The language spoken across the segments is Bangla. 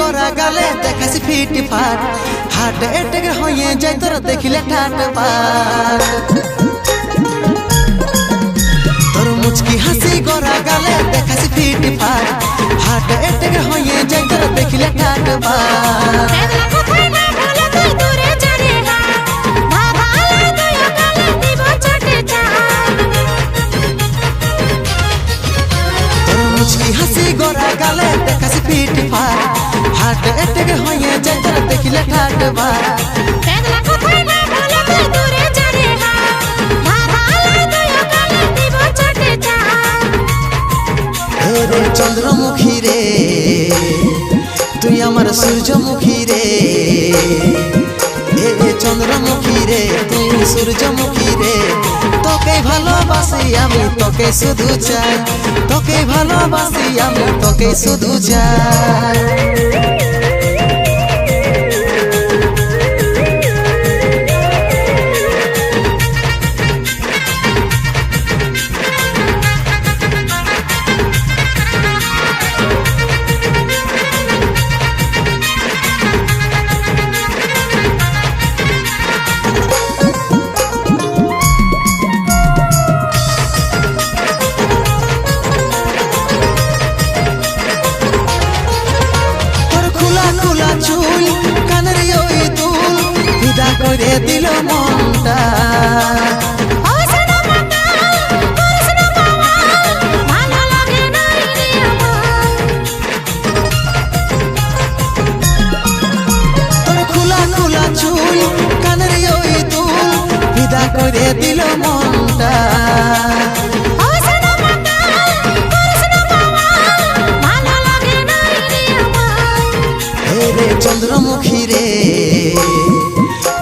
গড়া গালে দেখাছি ফিট ফাট হার্ট অ্যাটাক হয়ে যায় তোর দেখিলে ঠাট পাট তোর মুচকি হাসি গড়া গালে দেখাছি ফিট ফাট হার্ট অ্যাটাক হয়ে যায় তোর দেখিলে ঠাট পাট হাসি গড়া গালে দেখাছি ফিট ফাট হার্ট অ্যাটাক হয়ে যায় তোর দেখিলে ঠাট পাট রে চন্দ্রমুখী রে তুই আমার সূর্যমুখী রে চন্দ্রমুখী রে তুই সূর্যমুখী রে তোকে ভালোবাসি আমি তোকে শুধু চাই তোকে ভালোবাসি আমি তোকে শুধু চাই চুল কানের ওই দুল বিদা করে দিল মনটা তোর খোলা খোলা চুল কানের ওই দুল বিদা করে দিল মনটা চন্দ্রমুখী রে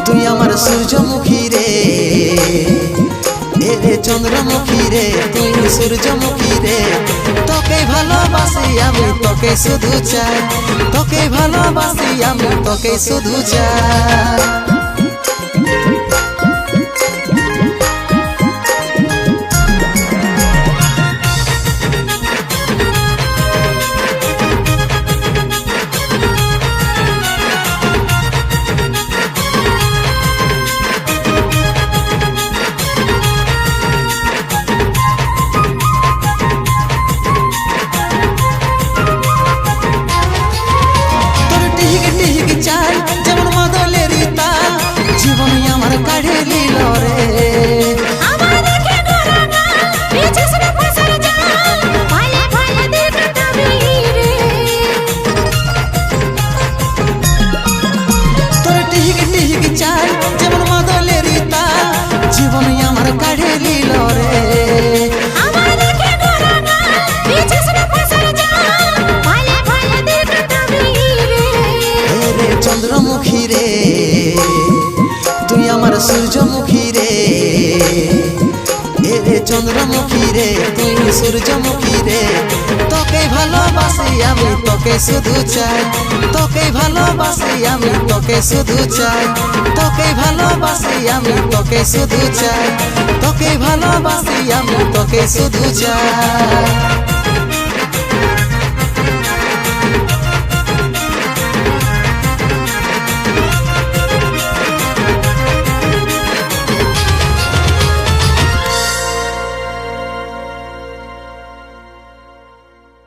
তুই আমার সূর্যমুখী রে চন্দ্রমুখী রে তুই সূর্যমুখী রে তোকে ভালোবাসি আমি তোকে শুধু চাই তোকে ভালোবাসি আমি তোকে শুধু চাই যেমন মাদলের তাল জীবন আমার কাঢ়ে নিল রে তোর টিহিক টিহিক চাল যেমন মাদলের তাল জীবন আমার কাঢ়ে নিল রে চন্দ্রমুখী রে তুই আমার সূর্যমুখী রে চন্দ্রমুখী রে তুই সূর্যমুখী রে তোকে ভালোবাসি আমি তোকে শুধু চাই তোকে ভালোবাসি আমি তোকে শুধু চাই তোকে ভালোবাসি আমি তোকে শুধু চাই তোকে ভালোবাসি আমি তোকে শুধু চাই